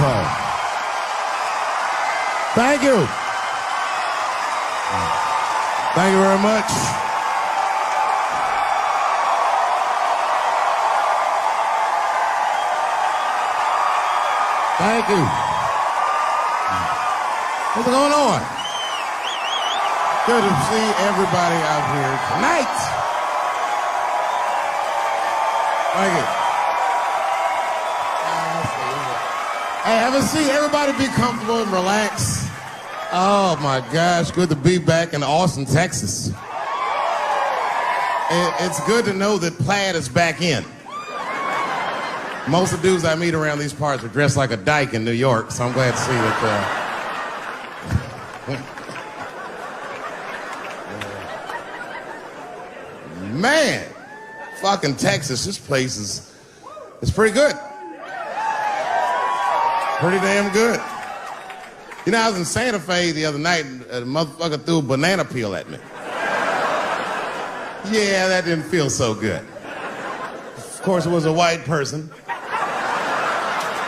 microphone. Thank you. Thank you very much. Thank you. What's going on? Good to see everybody out here tonight. Thank you. Hey, have a seat. Everybody be comfortable and relax. Oh my gosh, good to be back in Austin, Texas. It's good to know that plaid is back in. Most of the dudes I meet around these parts are dressed like a dyke in New York, so I'm glad to see that. Man, fucking Texas, this place is pretty good. Pretty damn good. You know, I was in Santa Fe the other night, and a motherfucker threw a banana peel at me. Yeah, that didn't feel so good. Of course, it was a white person.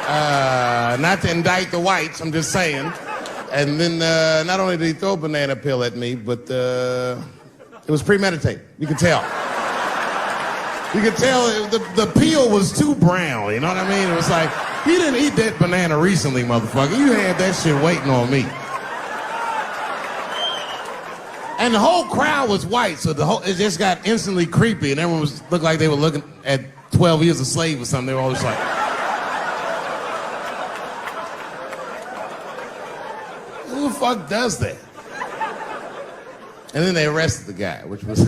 Not to indict the whites, I'm just saying. And then not only did he throw a banana peel at me, but it was premeditated. You could tell. You could tell the peel was too brown, you know what I mean? It was like, you didn't eat that banana recently, motherfucker. You had that shit waiting on me. And the whole crowd was white, so it just got instantly creepy, and everyone looked like they were looking at 12 Years a Slave or something. They were all just like... Who the fuck does that? And then they arrested the guy, which was...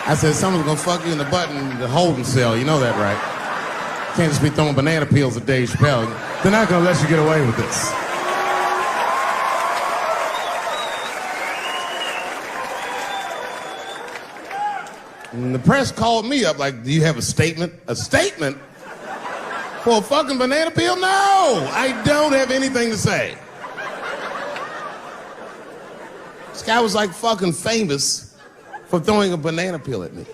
I said, someone's gonna fuck you in the butt in the holding cell. You know that, right? Can't just be throwing banana peels at Dave Chappelle. They're not gonna let you get away with this. And the press called me up like, do you have a statement? A statement? For a fucking banana peel? No! I don't have anything to say. This guy was like fucking famous for throwing a banana peel at me.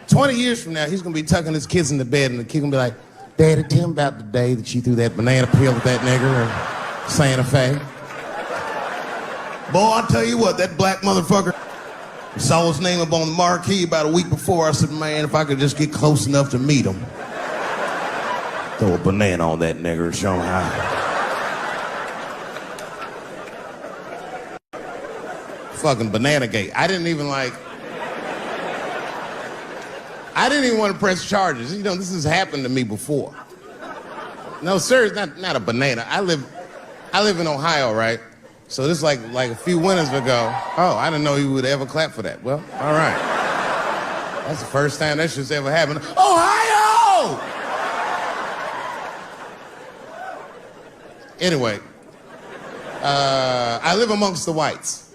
20 years from now, he's gonna be tucking his kids in the bed and the kid gonna be like, Daddy, tell him about the day that you threw that banana peel at that nigger in Santa Fe. Boy, I'll tell you what, that black motherfucker saw his name up on the marquee about a week before. I said, man, if I could just get close enough to meet him. Throw a banana on that nigger and show him how. Fucking banana gate. I didn't even want to press charges. You know, this has happened to me before. No, sir, it's not a banana. I live in Ohio, right? So this is like a few winters ago. Oh, I didn't know you would ever clap for that. Well, all right. That's the first time that shit's ever happened. Ohio! Anyway, I live amongst the whites.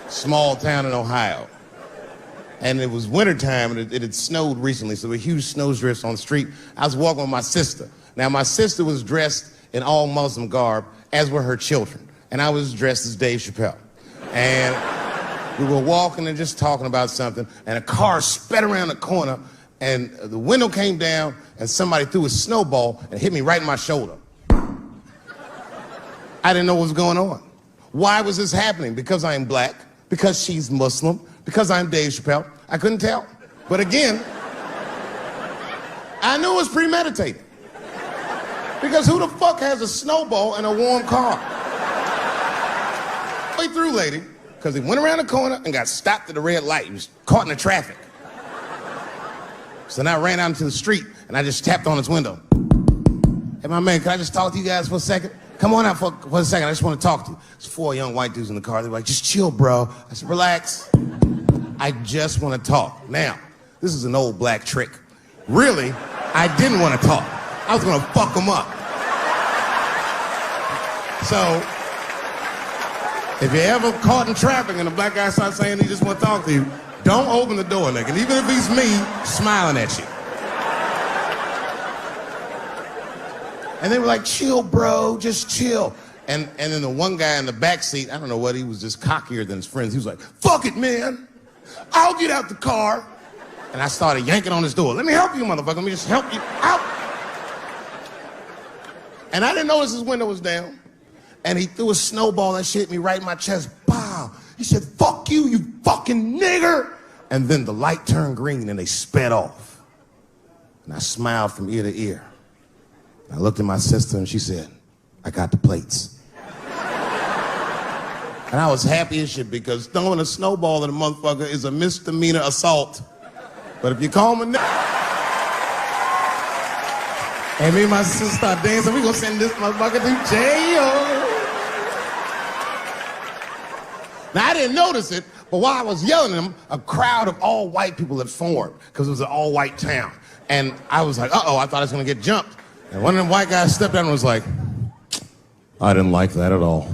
Small town in Ohio. And it was wintertime, and it had snowed recently, so there were huge snowdrifts on the street. I was walking with my sister. Now, my sister was dressed in all Muslim garb, as were her children. And I was dressed as Dave Chappelle. And we were walking and just talking about something, and a car sped around the corner, and the window came down, and somebody threw a snowball and hit me right in my shoulder. I didn't know what was going on. Why was this happening? Because I am black, because she's Muslim, because I'm Dave Chappelle. I couldn't tell. But again, I knew it was premeditated. Because who the fuck has a snowball in a warm car? Way through, lady, because he went around the corner and got stopped at the red light. He was caught in the traffic. So then I ran out into the street and I just tapped on his window. Hey, my man, can I just talk to you guys for a second? Come on out for a second. I just want to talk to you. There's 4 young white dudes in the car. They were like, just chill, bro. I said, relax. I just want to talk. Now, this is an old black trick. Really, I didn't want to talk. I was going to fuck them up. So, if you're ever caught in traffic and a black guy starts saying he just want to talk to you, don't open the door, nigga. And even if he's me, smiling at you. And they were like, chill, bro, just chill. And then the one guy in the back seat, I don't know what, he was just cockier than his friends. He was like, fuck it, man. I'll get out the car. And I started yanking on his door. Let me help you, motherfucker. Let me just help you out. And I didn't notice his window was down. And he threw a snowball that shit hit me right in my chest. Pow. He said, fuck you, you fucking nigger. And then the light turned green and they sped off. And I smiled from ear to ear. I looked at my sister and she said, I got the plates. And I was happy as shit because throwing a snowball at a motherfucker is a misdemeanor assault. But if you call me and me and my sister start dancing, we gonna send this motherfucker to jail. Now, I didn't notice it, but while I was yelling at him, a crowd of all white people had formed because it was an all-white town. And I was like, uh-oh, I thought I was gonna get jumped. And one of them white guys stepped out and was like, I didn't like that at all.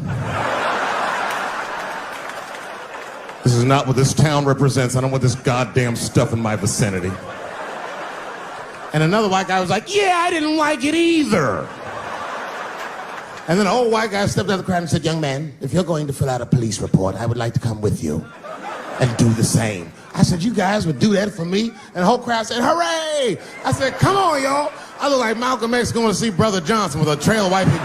This is not what this town represents. I don't want this goddamn stuff in my vicinity. And another white guy was like, yeah, I didn't like it either. And then an old white guy stepped out of the crowd and said, young man, if you're going to fill out a police report, I would like to come with you and do the same. I said, you guys would do that for me? And the whole crowd said, hooray! I said, come on, y'all. I look like Malcolm X going to see Brother Johnson with a trail of white people.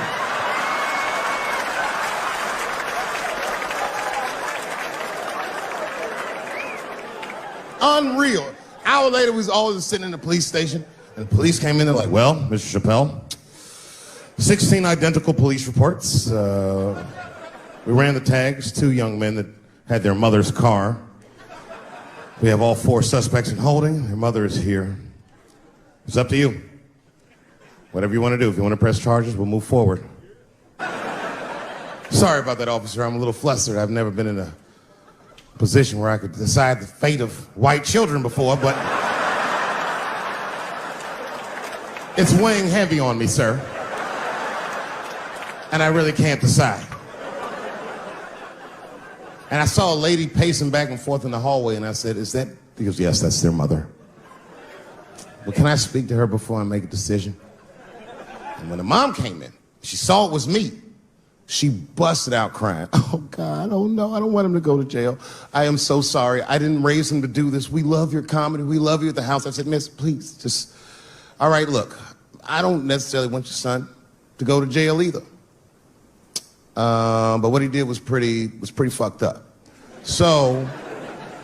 Unreal. An hour later, we was all just sitting in the police station, and the police came in. They're like, well, Mr. Chappelle, 16 identical police reports. We ran the tags, 2 young men that had their mother's car. We have all 4 suspects in holding. Their mother is here. It's up to you. Whatever you want to do. If you want to press charges, we'll move forward. Sorry about that, officer. I'm a little flustered. I've never been in a position where I could decide the fate of white children before, but it's weighing heavy on me, sir. And I really can't decide. And I saw a lady pacing back and forth in the hallway, and I said, is that? He goes, yes, that's their mother. Well, can I speak to her before I make a decision? And when the mom came in, she saw it was me. She busted out crying. Oh, God, oh, no, I don't want him to go to jail. I am so sorry. I didn't raise him to do this. We love your comedy. We love you at the house. I said, miss, please, just, all right, look, I don't necessarily want your son to go to jail either. But what he did was pretty fucked up. So,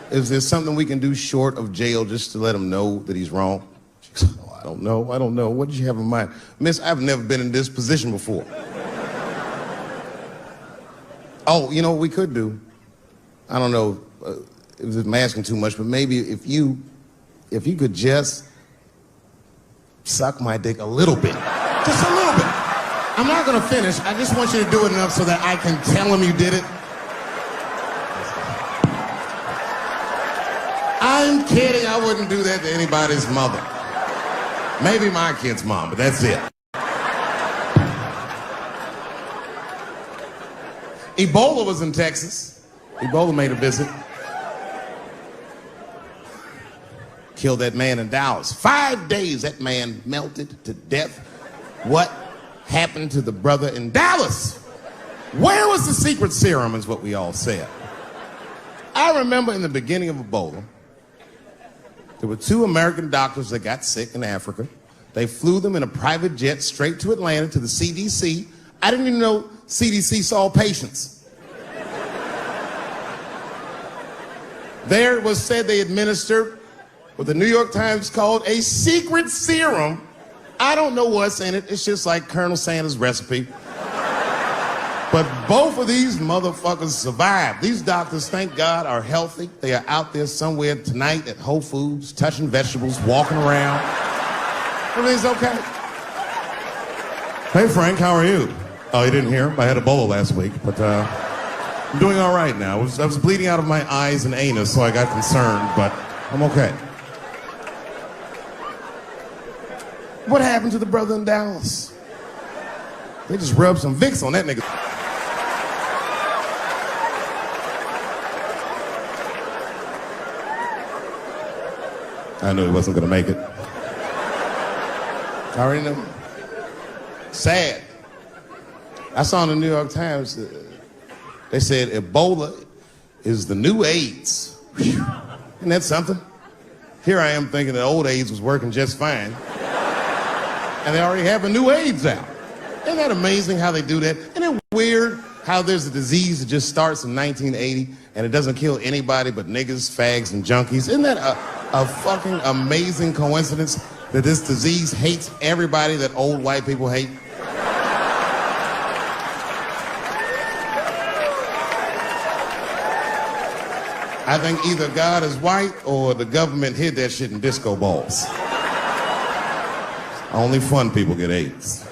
is there something we can do short of jail just to let him know that he's wrong? She goes, oh, I don't know. What did you have in mind? Miss, I've never been in this position before. Oh, you know what we could do? I don't know if I'm asking too much, but maybe if you could just suck my dick a little bit. Just a little bit. I'm not gonna finish. I just want you to do it enough so that I can tell him you did it. I'm kidding. I wouldn't do that to anybody's mother. Maybe my kid's mom, but that's it. Ebola was in Texas. Ebola made a visit. Killed that man in Dallas. 5 days that man melted to death. What happened to the brother in Dallas? Where was the secret serum is what we all said. I remember in the beginning of Ebola, there were 2 American doctors that got sick in Africa. They flew them in a private jet straight to Atlanta to the CDC. I didn't even know CDC saw patients. There it was said they administered what the New York Times called a secret serum. I don't know what's in it. It's just like Colonel Sanders' recipe. But both of these motherfuckers survived. These doctors, thank God, are healthy. They are out there somewhere tonight at Whole Foods, touching vegetables, walking around. Everything's okay. Hey, Frank, how are you? Oh, you didn't hear? I had Ebola last week, but I'm doing all right now. I was bleeding out of my eyes and anus, so I got concerned, but I'm okay. What happened to the brother in Dallas? They just rubbed some Vicks on that nigga. I knew he wasn't gonna make it. I already know. Sad. I saw in the New York Times, they said Ebola is the new AIDS. Whew. Isn't that something? Here I am thinking that old AIDS was working just fine. And they already have a new AIDS out. Isn't that amazing how they do that? Isn't it weird how there's a disease that just starts in 1980 and it doesn't kill anybody but niggas, fags, and junkies? Isn't that a fucking amazing coincidence that this disease hates everybody that old white people hate? I think either God is white or the government hid that shit in disco balls. Only fun people get AIDS.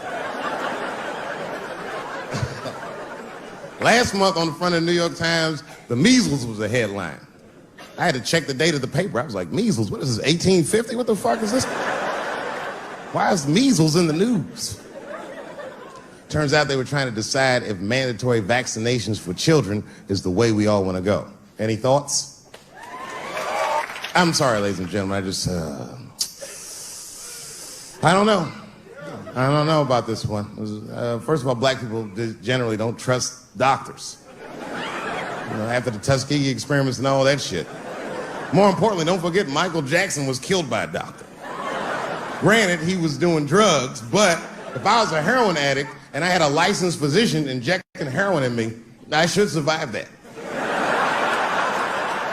Last month on the front of the New York Times, the measles was a headline. I had to check the date of the paper. I was like, measles, what is this, 1850? What the fuck is this? Why is measles in the news? Turns out they were trying to decide if mandatory vaccinations for children is the way we all want to go. Any thoughts? I'm sorry, ladies and gentlemen, I don't know. I don't know about this one. First of all, black people generally don't trust doctors. You know, after the Tuskegee experiments and all that shit. More importantly, don't forget Michael Jackson was killed by a doctor. Granted, he was doing drugs, but if I was a heroin addict and I had a licensed physician injecting heroin in me, I should survive that.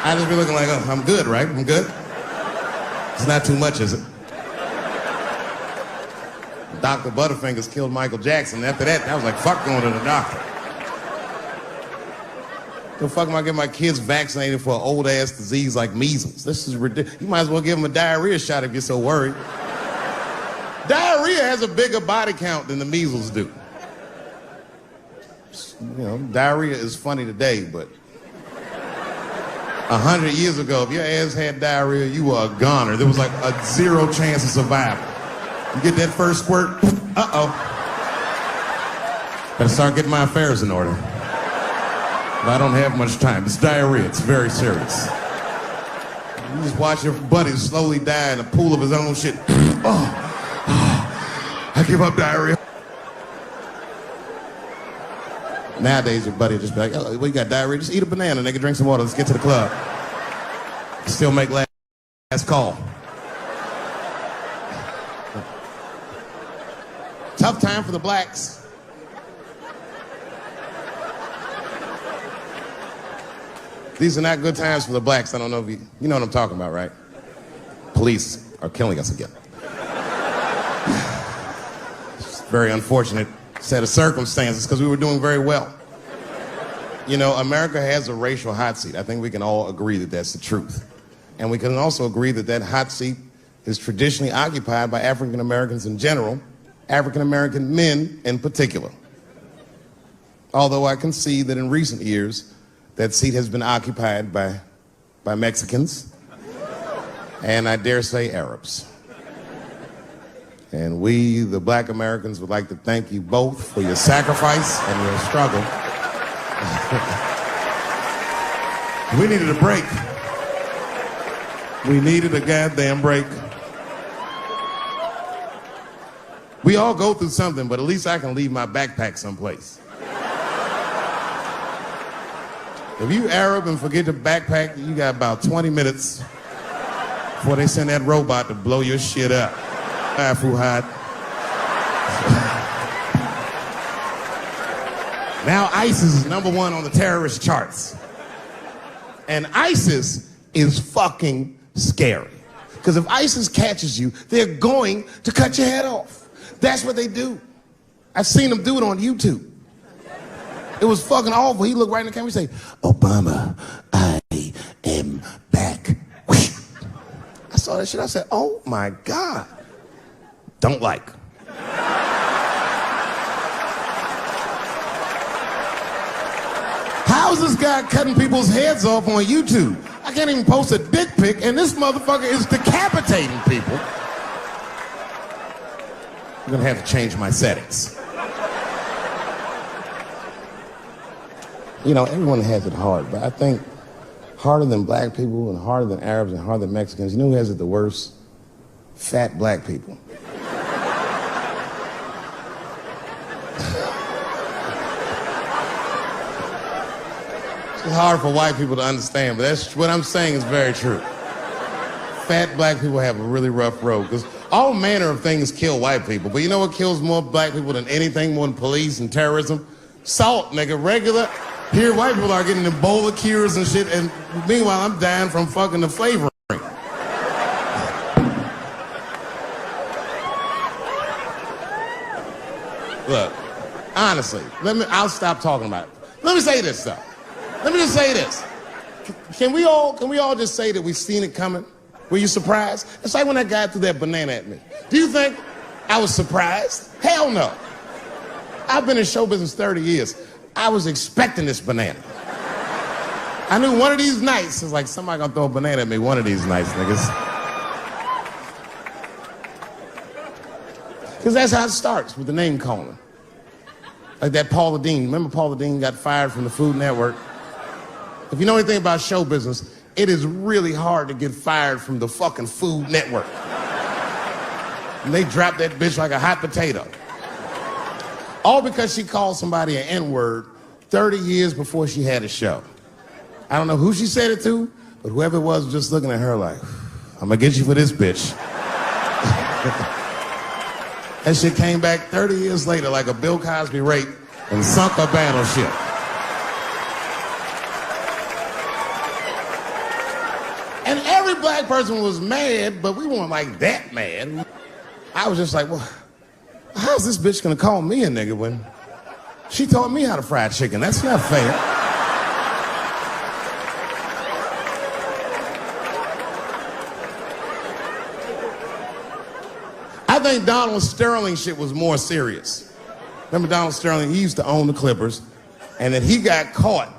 I'd just be looking like, oh, I'm good, right? I'm good. It's not too much, is it? Dr. Butterfingers killed Michael Jackson. After that, I was like, fuck going to the doctor. The fuck am I getting my kids vaccinated for an old-ass disease like measles? This is ridiculous. You might as well give them a diarrhea shot if you're so worried. Diarrhea has a bigger body count than the measles do. You know, diarrhea is funny today, but 100 years ago, if your ass had diarrhea, you were a goner. There was like a 0 chance of survival. You get that first squirt, uh-oh. Better start getting my affairs in order. But I don't have much time. It's diarrhea. It's very serious. You just watch your buddy slowly die in a pool of his own shit. I give up diarrhea. Nowadays, your buddy will just be like, oh, well, you got diarrhea? Just eat a banana, nigga, drink some water, let's get to the club. Still make last call. Tough time for the blacks. These are not good times for the blacks. I don't know if you know what I'm talking about, right? Police are killing us again. It's a very unfortunate set of circumstances because we were doing very well. You know, America has a racial hot seat. I think we can all agree that that's the truth. And we can also agree that that hot seat is traditionally occupied by African Americans in general, African American men in particular. Although I can see that in recent years, that seat has been occupied by Mexicans, and I dare say Arabs. And we, the black Americans, would like to thank you both for your sacrifice and your struggle. We needed a break. We needed a goddamn break. We all go through something, but at least I can leave my backpack someplace. If you Arab and forget your backpack, you got about 20 minutes before they send that robot to blow your shit up. Fuhad. Now ISIS is #1 on the terrorist charts. And ISIS is fucking scary. Because if ISIS catches you, they're going to cut your head off. That's what they do. I've seen them do it on YouTube. It was fucking awful. He looked right in the camera and say, Obama, I am back. I saw that shit. I said, oh my God. Don't like. How is this guy cutting people's heads off on YouTube? I can't even post a dick pic, and this motherfucker is decapitating people. I'm gonna have to change my settings. You know, everyone has it hard, but I think harder than black people and harder than Arabs and harder than Mexicans, you know who has it the worst? Fat black people. It's hard for white people to understand, but that's what I'm saying is very true. fat black people have a really rough road because all manner of things kill white people. But you know what kills more black people than anything, more than police and terrorism? Salt, nigga. Regular. Here, white people are getting Ebola cures and shit, and meanwhile, I'm dying from fucking the flavoring. Look, honestly, I'll stop talking about it. Let me say this, though. Let me just say this. Can we all just say that we've seen it coming? Were you surprised? It's like when that guy threw that banana at me. Do you think I was surprised? Hell no. I've been in show business 30 years. I was expecting this banana. I knew one of these nights, it's like somebody gonna throw a banana at me one of these nights, niggas. Because that's how it starts, with the name calling. Like that Paula Deen. Remember Paula Deen got fired from the Food Network? If you know anything about show business, it is really hard to get fired from the fucking Food Network. And they dropped that bitch like a hot potato. All because she called somebody an N-word 30 years before she had a show. I don't know who she said it to, but whoever it was just looking at her like, I'm gonna get you for this bitch. That shit came back 30 years later like a Bill Cosby rape and sunk a battleship. And every black person was mad, but we weren't like that mad. I was just like, well, how's this bitch gonna call me a nigga when she taught me how to fry chicken? That's not fair. I think Donald Sterling shit was more serious. Remember Donald Sterling? He used to own the Clippers, and then he got caught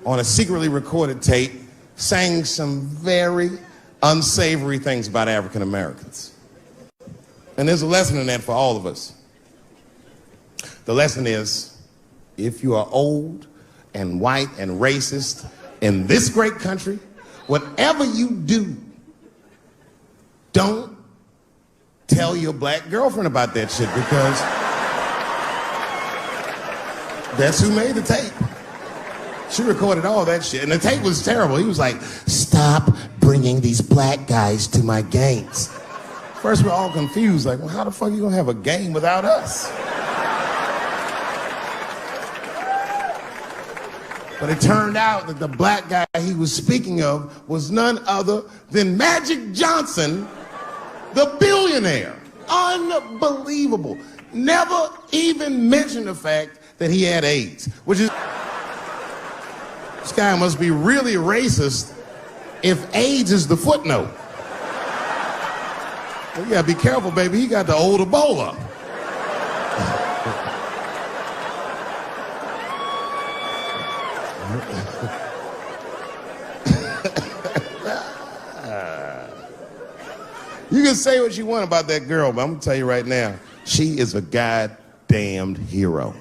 on a secretly recorded tape saying some very unsavory things about African Americans. And there's a lesson in that for all of us. The lesson is, if you are old and white and racist in this great country, whatever you do, don't tell your black girlfriend about that shit, because that's who made the tape. She recorded all that shit, and the tape was terrible. He was like, stop bringing these black guys to my games. First, we're all confused, like, well, how the fuck are you gonna have a game without us? But it turned out that the black guy he was speaking of was none other than Magic Johnson, the billionaire. Unbelievable. Never even mentioned the fact that he had AIDS, which is... This guy must be really racist if AIDS is the footnote. Well, you gotta be careful, baby. He got the old Ebola. You can say what you want about that girl, but I'm gonna tell you right now, she is a goddamned hero.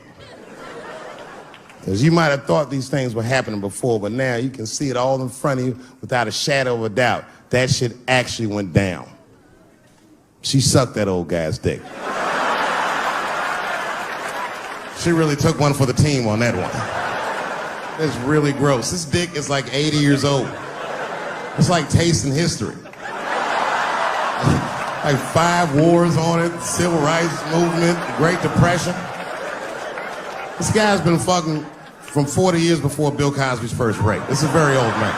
Because you might have thought these things were happening before, but now you can see it all in front of you without a shadow of a doubt. That shit actually went down. She sucked that old guy's dick. She really took one for the team on that one. It's really gross. This dick is like 80 years old. It's like tasting history. Like 5 wars on it, civil rights movement, Great Depression. This guy's been fucking from 40 years before Bill Cosby's first rape. This is a very old man.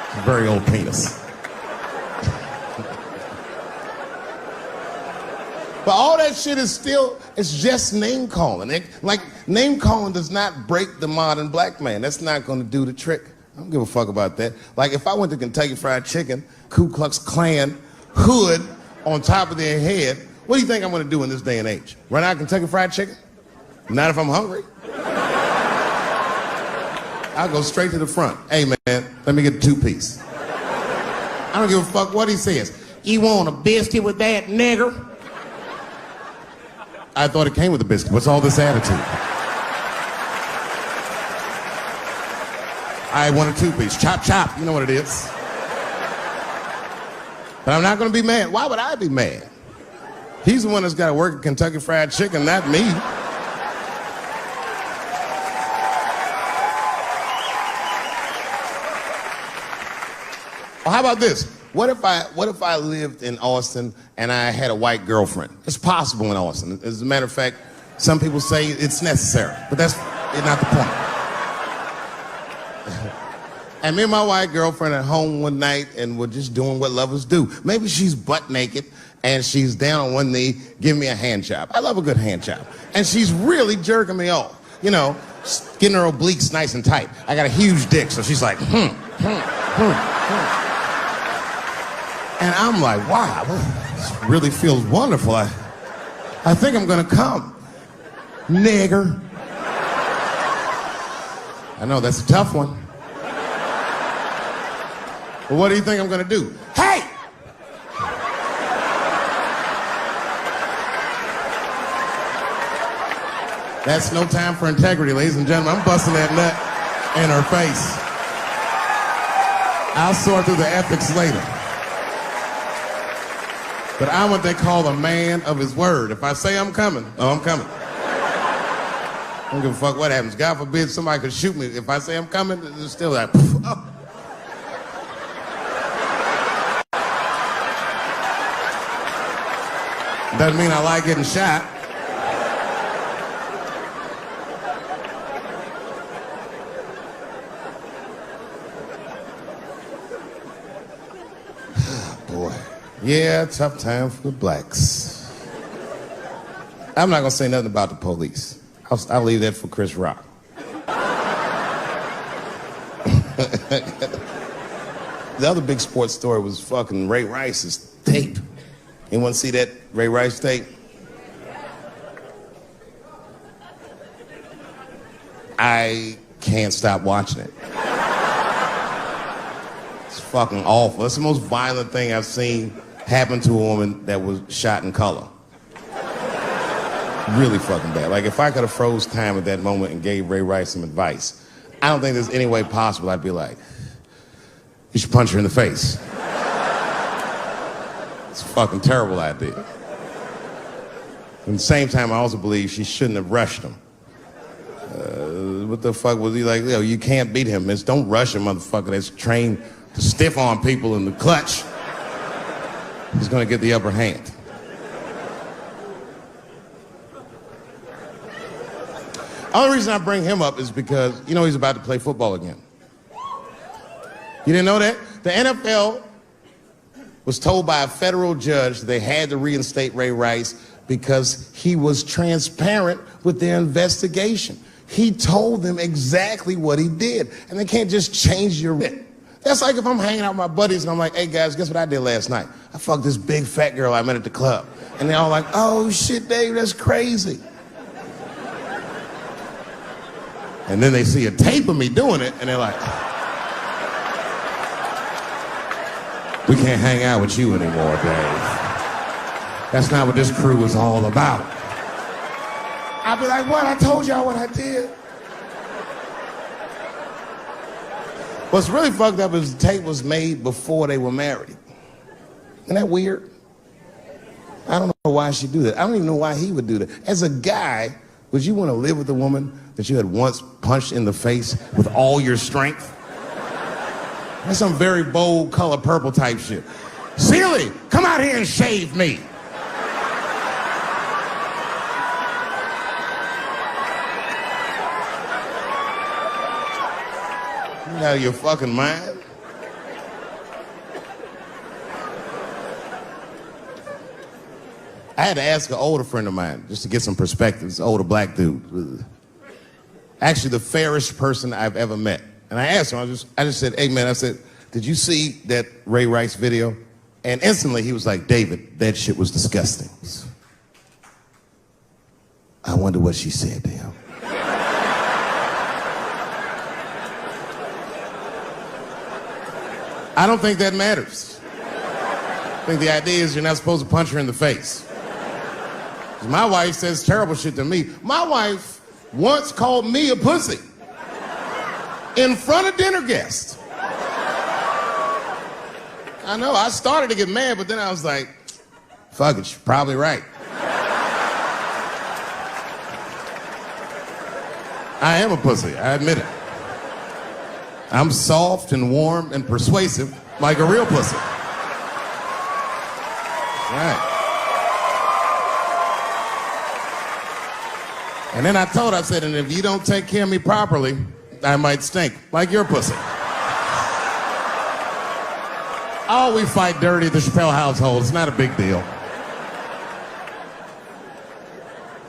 It's a very old penis. But all that shit is still, it's just name calling. Like, name calling does not break the modern black man. That's not gonna do the trick. I don't give a fuck about that. Like, if I went to Kentucky Fried Chicken, Ku Klux Klan, hood on top of their head, what do you think I'm gonna do in this day and age? Run out Kentucky Fried Chicken? Not if I'm hungry. I'll go straight to the front. Hey man, let me get a 2-piece. I don't give a fuck what he says. You want a biscuit with that, nigger? I thought it came with a biscuit. What's all this attitude? I want a 2-piece. Chop, chop. You know what it is. But I'm not going to be mad. Why would I be mad? He's the one that's got to work at Kentucky Fried Chicken, not me. Well, how about this? What if I lived in Austin and I had a white girlfriend? It's possible in Austin. As a matter of fact, some people say it's necessary, but that's not the point. And me and my white girlfriend at home one night, and we're just doing what lovers do. Maybe she's butt naked, and she's down on one knee, giving me a hand job. I love a good hand job. And she's really jerking me off. You know, getting her obliques nice and tight. I got a huge dick, so she's like, And I'm like, wow, this really feels wonderful. I think I'm gonna come. Nigger. I know, that's a tough one. But what do you think I'm gonna do? Hey! That's no time for integrity, ladies and gentlemen. I'm busting that nut in her face. I'll sort through the ethics later. But I'm what they call a man of his word. If I say I'm coming, oh, I'm coming. I don't give a fuck what happens. God forbid somebody could shoot me. If I say I'm coming, it's still like, oh. Doesn't mean I like getting shot. Boy. Yeah, tough time for the blacks. I'm not gonna say nothing about the police. I'll leave that for Chris Rock. The other big sports story was fucking Ray Rice's tape. Anyone see that Ray Rice tape? I can't stop watching it. It's fucking awful. It's the most violent thing I've seen happen to a woman that was shot in color. Really fucking bad. Like, if I could have froze time at that moment and gave Ray Rice some advice, I don't think there's any way possible I'd be like, you should punch her in the face. It's a fucking terrible idea. At the same time, I also believe she shouldn't have rushed him. What the fuck was he like? Yo, you can't beat him. It's don't rush a motherfucker that's trained to stiff arm people in the clutch. He's gonna get the upper hand. The only reason I bring him up is because, you know, he's about to play football again. You didn't know that? The NFL was told by a federal judge that they had to reinstate Ray Rice because he was transparent with their investigation. He told them exactly what he did, and they can't just change your writ. That's like if I'm hanging out with my buddies and I'm like, hey guys, guess what I did last night? I fucked this big fat girl I met at the club. And they're all like, oh shit, Dave, that's crazy. And then they see a tape of me doing it, and they're like, we can't hang out with you anymore, Dave. That's not what this crew is all about. I'll be like, what? I told y'all what I did. What's really fucked up is the tape was made before they were married. Isn't that weird? I don't know why she'd do that. I don't even know why he would do that. As a guy, would you want to live with a woman that you had once punched in the face with all your strength? That's some very bold color purple type shit. Sealy, come out here and shave me. You out of your fucking mind? I had to ask an older friend of mine just to get some perspective. This older black dude. Actually, the fairest person I've ever met. And I asked him, I just said, hey man, I said, did you see that Ray Rice video? And instantly he was like, David, that shit was disgusting. I wonder what she said to him. I don't think that matters. I think the idea is you're not supposed to punch her in the face. My wife says terrible shit to me. My wife once called me a pussy in front of dinner guests. I know, I started to get mad, but then I was like, fuck it, she's probably right. I am a pussy, I admit it. I'm soft and warm and persuasive like a real pussy. Right. And then I told her, I said, and if you don't take care of me properly, I might stink, like your pussy. Oh, we fight dirty at the Chappelle household. It's not a big deal.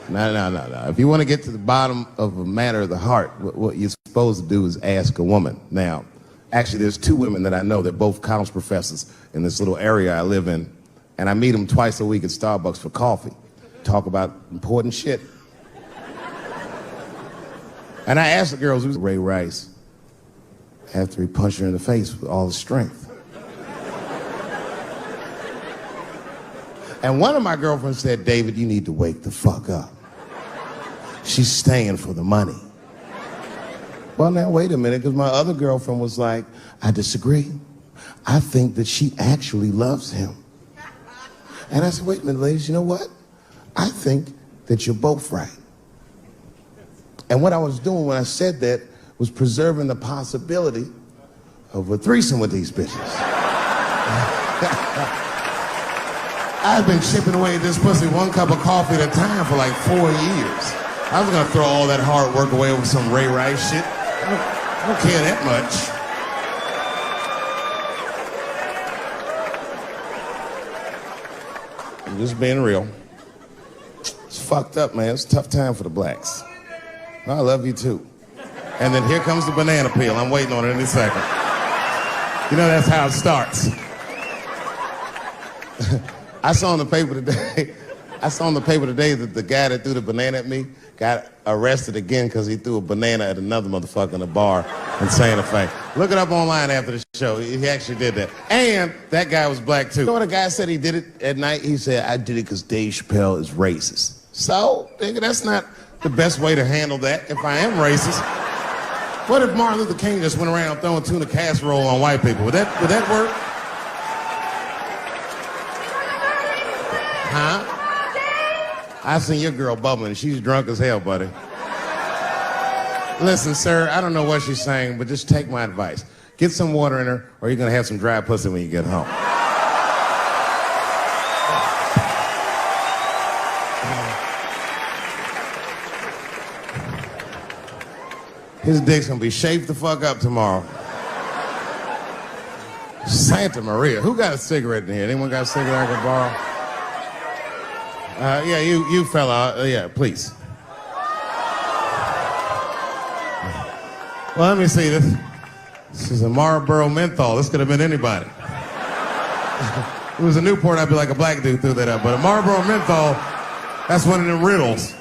No. If you want to get to the bottom of a matter of the heart, what you're supposed to do is ask a woman. Now, actually, there's two women that I know. They're both college professors in this little area I live in. And I meet them twice a week at Starbucks for coffee. Talk about important shit. And I asked the girls, who's Ray Rice? After he punched her in the face with all his strength. And one of my girlfriends said, David, you need to wake the fuck up. She's staying for the money. Well, now, wait a minute, because my other girlfriend was like, I disagree. I think that she actually loves him. And I said, wait a minute, ladies, you know what? I think that you're both right. And what I was doing when I said that was preserving the possibility of a threesome with these bitches. I've been chipping away at this pussy one cup of coffee at a time for like 4 years. I was gonna throw all that hard work away with some Ray Rice shit. I don't care that much. I'm just being real. It's fucked up, man. It's a tough time for the blacks. I love you too. And then here comes the banana peel. I'm waiting on it any second. You know, that's how it starts. I saw in the paper today that the guy that threw the banana at me got arrested again because he threw a banana at another motherfucker in a bar in Santa Fe. Look it up online after the show. He actually did that. And that guy was black too. You know what a guy said he did it at night? He said, I did it because Dave Chappelle is racist. So, nigga, that's not the best way to handle that if I am racist. What if Martin Luther King just went around throwing tuna casserole on white people? Would that work? Huh? I seen your girl bubbling. She's drunk as hell, buddy. Listen, sir, I don't know what she's saying, but just take my advice. Get some water in her, or you're gonna have some dry pussy when you get home. His dick's gonna be shaved the fuck up tomorrow. Santa Maria. Who got a cigarette in here? Anyone got a cigarette I can borrow? Yeah, you fella. Yeah, please. Well, let me see this. This is a Marlboro menthol. This could have been anybody. If it was a Newport, I'd be like a black dude threw that up. But a Marlboro menthol, that's one of them riddles.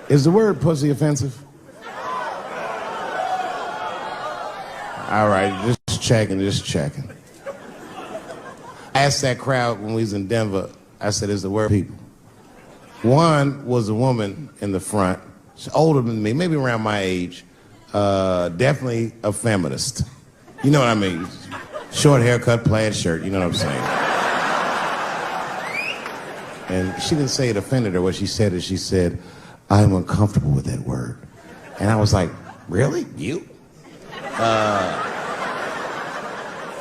Is the word pussy offensive? All right, just checking. I asked that crowd when we was in Denver, I said, is the word people? One was a woman in the front. She's older than me, maybe around my age. Definitely a feminist. You know what I mean? Short haircut, plaid shirt, you know what I'm saying? And she didn't say it offended her. What she said is she said, I'm uncomfortable with that word. And I was like, really? You?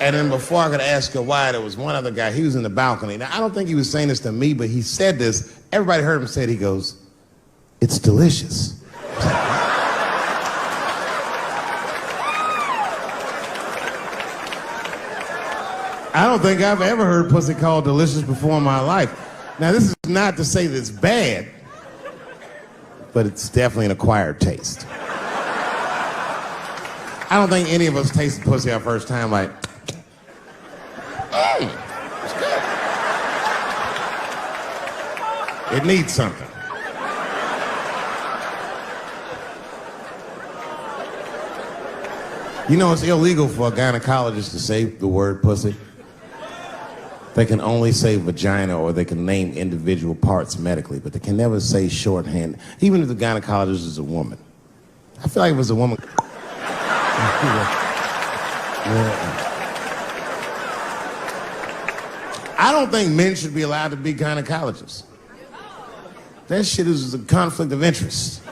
And then before I could ask her why, there was one other guy, he was in the balcony. Now, I don't think he was saying this to me, but he said this. Everybody heard him say it. He goes, it's delicious. I don't think I've ever heard pussy called delicious before in my life. Now, this is not to say that it's bad, but it's definitely an acquired taste. I don't think any of us tasted pussy our first time like, it's good. It needs something. You know, it's illegal for a gynecologist to say the word pussy. They can only say vagina, or they can name individual parts medically, but they can never say shorthand, even if the gynecologist is a woman. I feel like if it was a woman... I don't think men should be allowed to be gynecologists. That shit is a conflict of interest.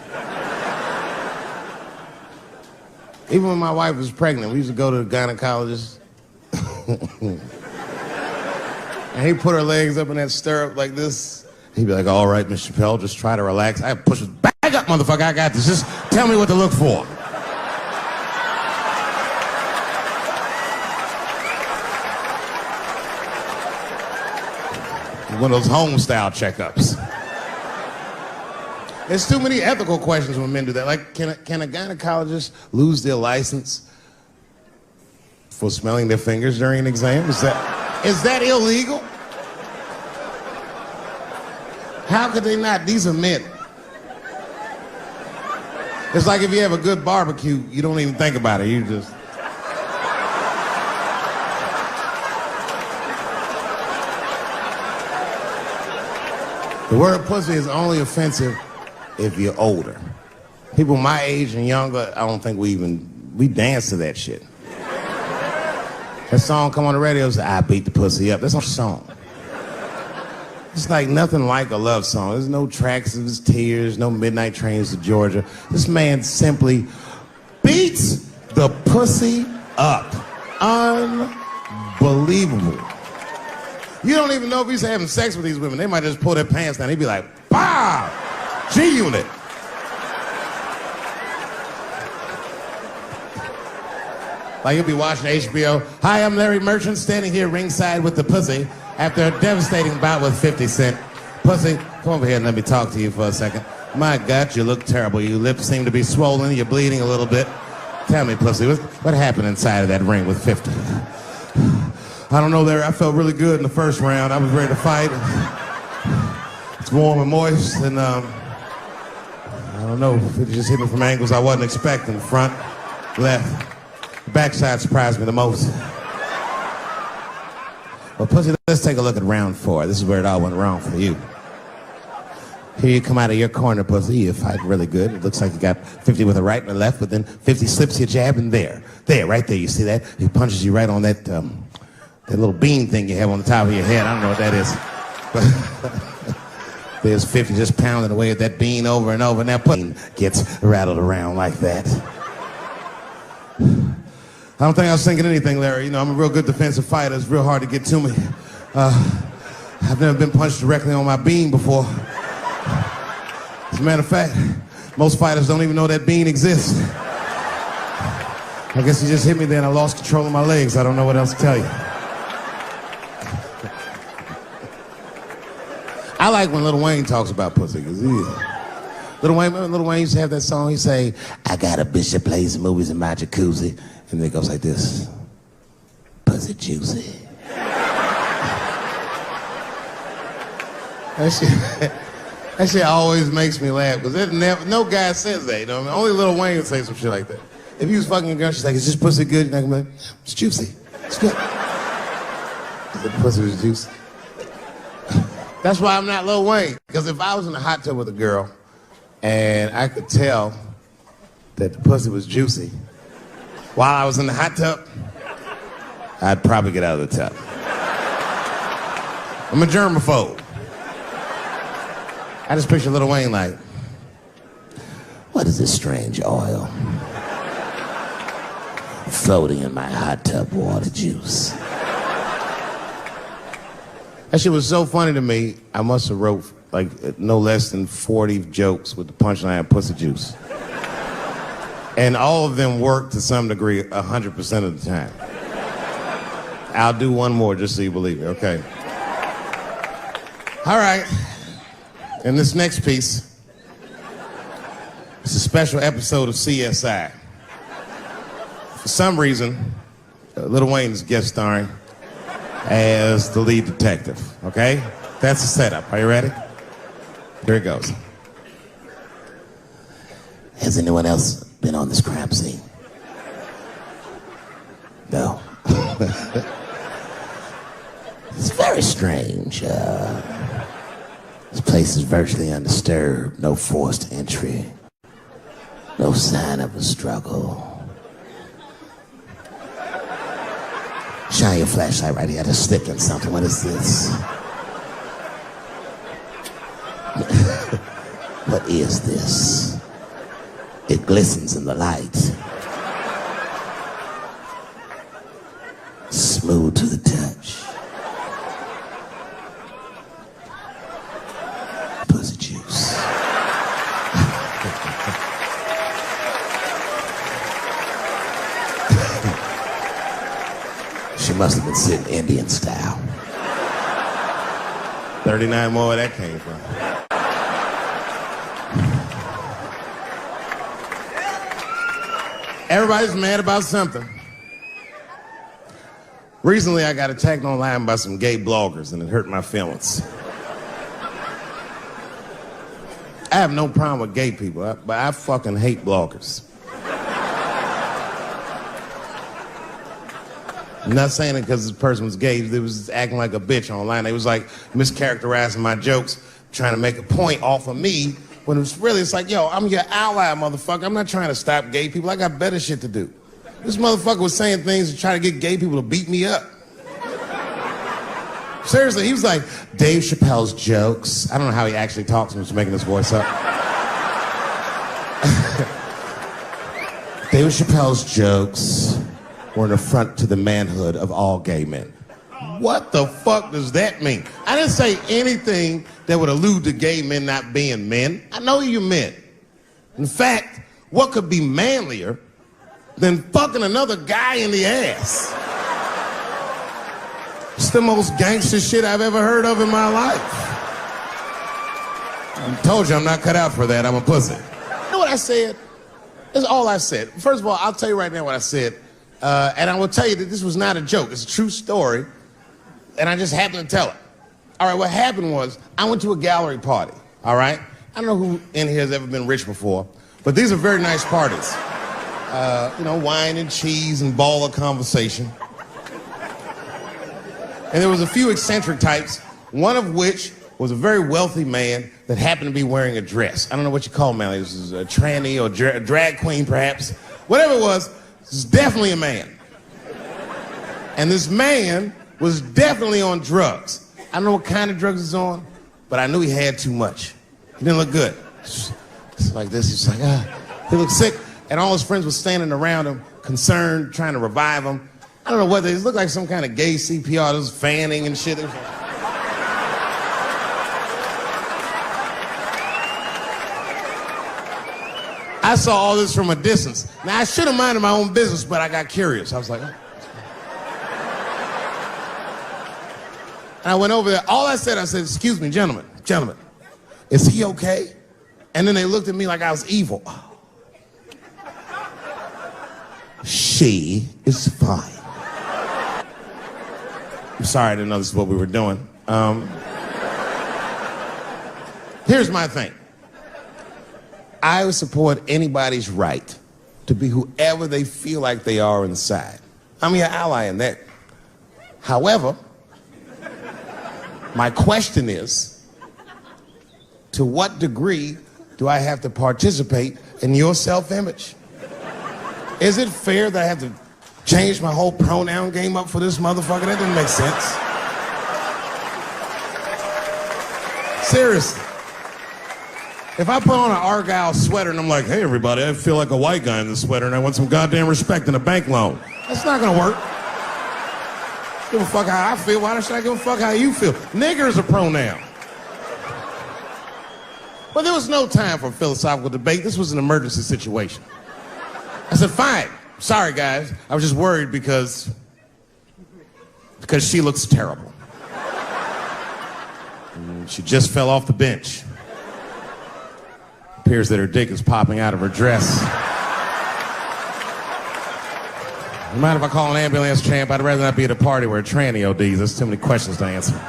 Even when my wife was pregnant, we used to go to the gynecologist. And he'd put her legs up in that stirrup like this. He'd be like, all right, Miss Chappelle, just try to relax. I push it back up, motherfucker, I got this. Just tell me what to look for. One of those home-style checkups. There's too many ethical questions when men do that. Like, can a gynecologist lose their license for smelling their fingers during an exam? Is that illegal? How could they not? These are men. It's like if you have a good barbecue, you don't even think about it. You just... The word pussy is only offensive if you're older. People my age and younger, I don't think we dance to that shit. That song come on the radio, say, I beat the pussy up. That's a song. It's like nothing like a love song. There's no tracks of his tears, no midnight trains to Georgia. This man simply beats the pussy up. Unbelievable. You don't even know if he's having sex with these women. They might just pull their pants down. He'd be like, bah! G-Unit. Like he'll be watching HBO. Hi, I'm Larry Merchant, standing here ringside with the pussy after a devastating bout with 50 Cent. Pussy, come over here and let me talk to you for a second. My God, you look terrible. Your lips seem to be swollen. You're bleeding a little bit. Tell me, pussy, what happened inside of that ring with 50? I don't know, Larry. I felt really good in the first round. I was ready to fight. It's warm and moist, and I don't know. It just hit me from angles I wasn't expecting. Front, left. The backside surprised me the most. Well, pussy, let's take a look at round 4. This is where it all went wrong for you. Here you come out of your corner, pussy. You're fighting really good. It looks like you got 50 with a right and a left, but then 50 slips your jab, and there, right there. You see that? He punches you right on that little bean thing you have on the top of your head. I don't know what that is. But there's 50 just pounding away at that bean over and over, and that pussy gets rattled around like that. I don't think I was thinking anything, Larry. You know, I'm a real good defensive fighter. It's real hard to get to me. I've never been punched directly on my bean before. As a matter of fact, most fighters don't even know that bean exists. I guess he just hit me there and I lost control of my legs. I don't know what else to tell you. I like when Lil Wayne talks about pussy, because Lil Wayne used to have that song. He'd say, I got a bitch that plays movies in my jacuzzi. And then it goes like this. Pussy juicy. That shit always makes me laugh, because no guy says that, you know what I mean? Only Lil Wayne would say some shit like that. If he was fucking a girl, she's like, is this pussy good? You're not gonna be like, it's juicy. It's good. The pussy was juicy. That's why I'm not Lil Wayne. Because if I was in a hot tub with a girl and I could tell that the pussy was juicy while I was in the hot tub, I'd probably get out of the tub. I'm a germaphobe. I just picture Lil Wayne like, what is this strange oil floating in my hot tub water juice? That shit was so funny to me, I must have wrote like no less than 40 jokes with the punchline pussy juice. And all of them worked to some degree 100% of the time. I'll do one more just so you believe me, okay? All right. And this next piece, it's a special episode of CSI. For some reason, Lil Wayne's guest starring as the lead detective, okay? That's the setup. Are you ready? Here it goes. Has anyone else been on this crime scene? No. It's very strange. This place is virtually undisturbed. No forced entry. No sign of a struggle. Shine your flashlight right here. I just slipped in something. What is this? What is this? It glistens in the light. Smooth to the touch. Pussy juice. She must have been sitting Indian style. 39 more where that came from. Everybody's mad about something. Recently, I got attacked online by some gay bloggers, and it hurt my feelings. I have no problem with gay people, but I fucking hate bloggers. I'm not saying it because this person was gay. They was acting like a bitch online. They was like mischaracterizing my jokes, trying to make a point off of me, when it was really, it's like, yo, I'm your ally, motherfucker. I'm not trying to stop gay people. I got better shit to do. This motherfucker was saying things to try to get gay people to beat me up. Seriously, he was like, Dave Chappelle's jokes. I don't know how he actually talks, I'm just making this voice up. Dave Chappelle's jokes were an affront to the manhood of all gay men. What the fuck does that mean? I didn't say anything that would allude to gay men not being men. I know you men. In fact, what could be manlier than fucking another guy in the ass? It's the most gangster shit I've ever heard of in my life. I told you I'm not cut out for that. I'm a pussy. You know what I said? That's all I said. First of all, I'll tell you right now what I said. And I will tell you that this was not a joke. It's a true story. And I just happened to tell it. All right, what happened was I went to a gallery party, all right? I don't know who in here has ever been rich before, but these are very nice parties. You know, wine and cheese and ball of conversation. And there was a few eccentric types, one of which was a very wealthy man that happened to be wearing a dress. I don't know what you call him, this is a tranny or a drag queen, perhaps. Whatever it was definitely a man. And this man was definitely on drugs. I don't know what kind of drugs he's on, but I knew he had too much. He didn't look good. It's like this, he's like, he looked sick. And all his friends were standing around him, concerned, trying to revive him. I don't know what they looked like, some kind of gay CPR. There was fanning and shit. I saw all this from a distance. Now, I should have minded my own business, but I got curious. I was like, oh. And I went over there. All I said, excuse me, gentlemen, is he okay? And then they looked at me like I was evil. She is fine. I'm sorry, I didn't know this is what we were doing. Here's my thing. I would support anybody's right to be whoever they feel like they are inside. I'm your ally in that. However, my question is, to what degree do I have to participate in your self-image? Is it fair that I have to change my whole pronoun game up for this motherfucker? That doesn't make sense. Seriously. If I put on an Argyle sweater and I'm like, hey everybody, I feel like a white guy in this sweater and I want some goddamn respect and a bank loan. That's not gonna work. Give a fuck how I feel. Why should I give a fuck how you feel? Nigger is a pronoun. But there was no time for philosophical debate. This was an emergency situation. I said, fine. Sorry, guys. I was just worried because she looks terrible. And she just fell off the bench. Appears that her dick is popping out of her dress. You mind if I call an ambulance, champ? I'd rather not be at a party where a tranny ODs. There's too many questions to answer.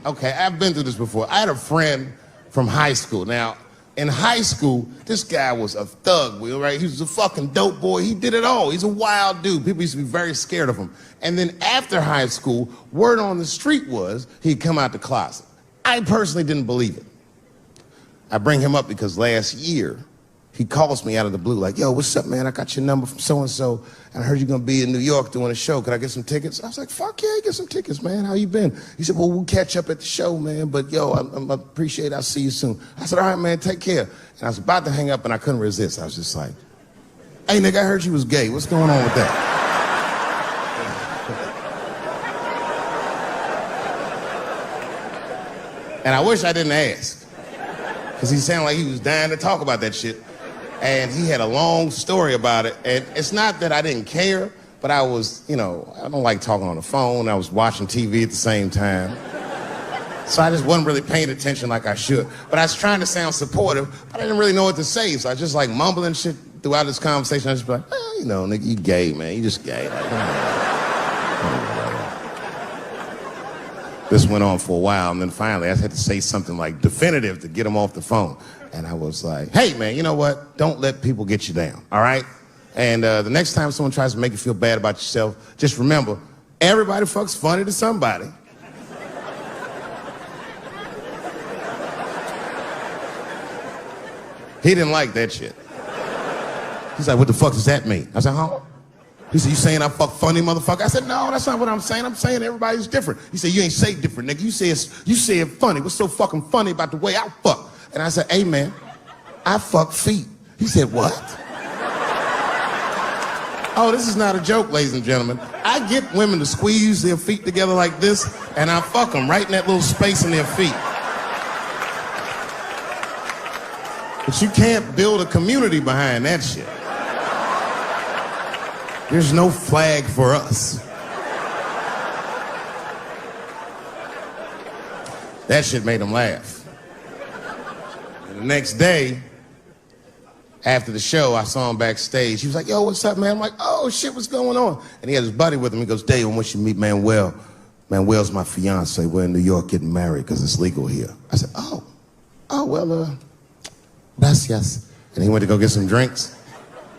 Okay, I've been through this before. I had a friend from high school. Now, in high school, this guy was a thug, right? He was a fucking dope boy. He did it all. He's a wild dude. People used to be very scared of him. And then after high school, word on the street was he'd come out the closet. I personally didn't believe it. I bring him up because last year, he calls me out of the blue like, yo, what's up, man? I got your number from so-and-so, and I heard you're gonna be in New York doing a show. Could I get some tickets? I was like, fuck yeah, get some tickets, man. How you been? He said, well, we'll catch up at the show, man, but yo, I appreciate it. I'll see you soon. I said, all right, man, take care. And I was about to hang up, and I couldn't resist. I was just like, hey, nigga, I heard you was gay. What's going on with that? And I wish I didn't ask, because he sounded like he was dying to talk about that shit. And he had a long story about it. And it's not that I didn't care, but I was, I don't like talking on the phone. I was watching TV at the same time. So I just wasn't really paying attention like I should. But I was trying to sound supportive, but I didn't really know what to say. So I was just like mumbling shit throughout this conversation. I was just like, well, nigga, you gay, man. You just gay. This went on for a while, and then finally I had to say something like definitive to get him off the phone. And I was like, hey, man, you know what? Don't let people get you down, all right? And the next time someone tries to make you feel bad about yourself, just remember, everybody fucks funny to somebody. He didn't like that shit. He's like, what the fuck does that mean? I said, huh? He said, you saying I fuck funny, motherfucker? I said, no, that's not what I'm saying. I'm saying everybody's different. He said, you ain't say different, nigga. You said funny. What's so fucking funny about the way I fuck? And I said, hey, man, I fuck feet. He said, what? Oh, this is not a joke, ladies and gentlemen. I get women to squeeze their feet together like this, and I fuck them right in that little space in their feet. But you can't build a community behind that shit. There's no flag for us. That shit made him laugh. And the next day, after the show, I saw him backstage. He was like, yo, what's up, man? I'm like, oh, shit, what's going on? And he had his buddy with him. He goes, Dave, I want you to meet Manuel. Manuel's my fiance. We're in New York getting married because it's legal here. I said, well, gracias. And he went to go get some drinks.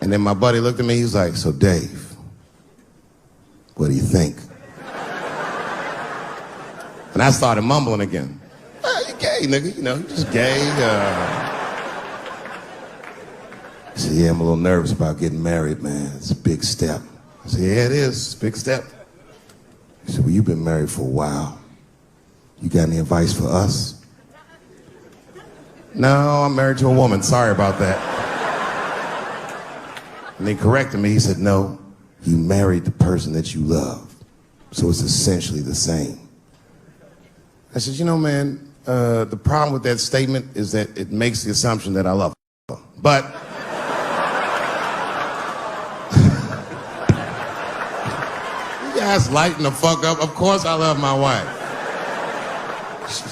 And then my buddy looked at me, he was like, so Dave, what do you think? And I started mumbling again. You gay, nigga, you just gay. He said, yeah, I'm a little nervous about getting married, man. It's a big step. I said, yeah, it is. It's a big step. He said, well, you've been married for a while. You got any advice for us? No, I'm married to a woman. Sorry about that. And he corrected me. He said, no, you married the person that you love. So it's essentially the same. I said, man, the problem with that statement is that it makes the assumption that I love her. But you guys lighten the fuck up. Of course I love my wife.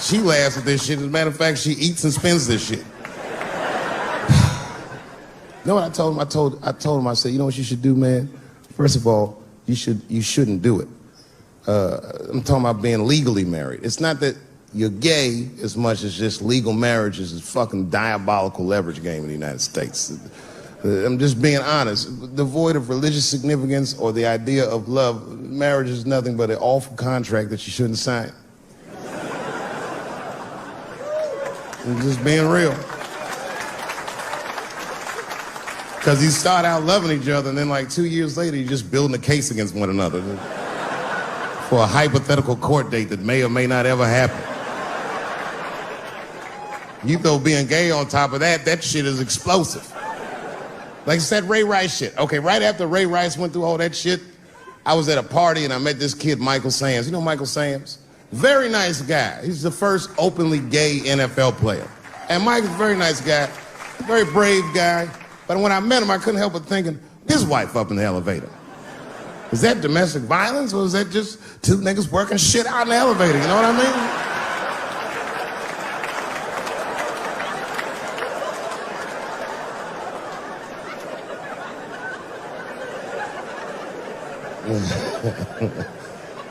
She laughs at this shit. As a matter of fact, she eats and spends this shit. You know what I told him? I told him, I said, you know what you should do, man? First of all, you shouldn't do it. I'm talking about being legally married. It's not that you're gay as much as just legal marriage is a fucking diabolical leverage game in the United States. I'm just being honest. Devoid of religious significance or the idea of love, marriage is nothing but an awful contract that you shouldn't sign. I'm just being real. Because you start out loving each other, and then like 2 years later, you're just building a case against one another for a hypothetical court date that may or may not ever happen. You throw being gay on top of that, that shit is explosive. Like I said, Ray Rice shit. Okay, right after Ray Rice went through all that shit, I was at a party and I met this kid, Michael Samms. You know Michael Samms? Very nice guy. He's the first openly gay NFL player. And Mike's a very nice guy, very brave guy. But when I met him, I couldn't help but thinking, his wife up in the elevator. Is that domestic violence, or is that just two niggas working shit out in the elevator? You know what I mean?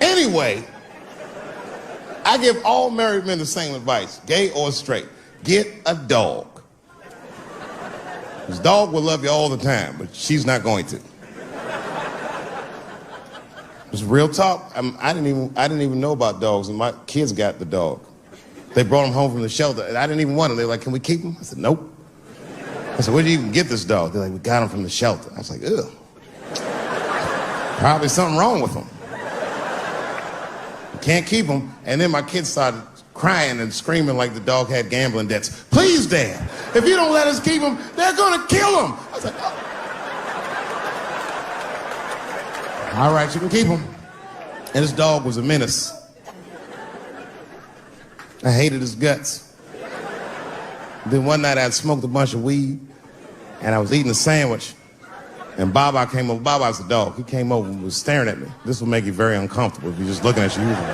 Anyway, I give all married men the same advice, gay or straight. Get a dog. This dog will love you all the time, but she's not going to. It's real talk. I didn't even know about dogs, and my kids got the dog. They brought him home from the shelter, and I didn't even want him. They were like, can we keep him? I said, nope. I said, where'd you even get this dog? They're like, we got him from the shelter. I was like, ugh. Probably something wrong with him. Can't keep him. And then my kids started crying and screaming like the dog had gambling debts. Please, Dad, if you don't let us keep him, they're gonna kill him. I was like, oh. All right, you can keep him. And this dog was a menace. I hated his guts. Then one night I'd smoked a bunch of weed and I was eating a sandwich and Baba came over. Baba's the dog. He came over and was staring at me. This will make you very uncomfortable if you're just looking at you usually.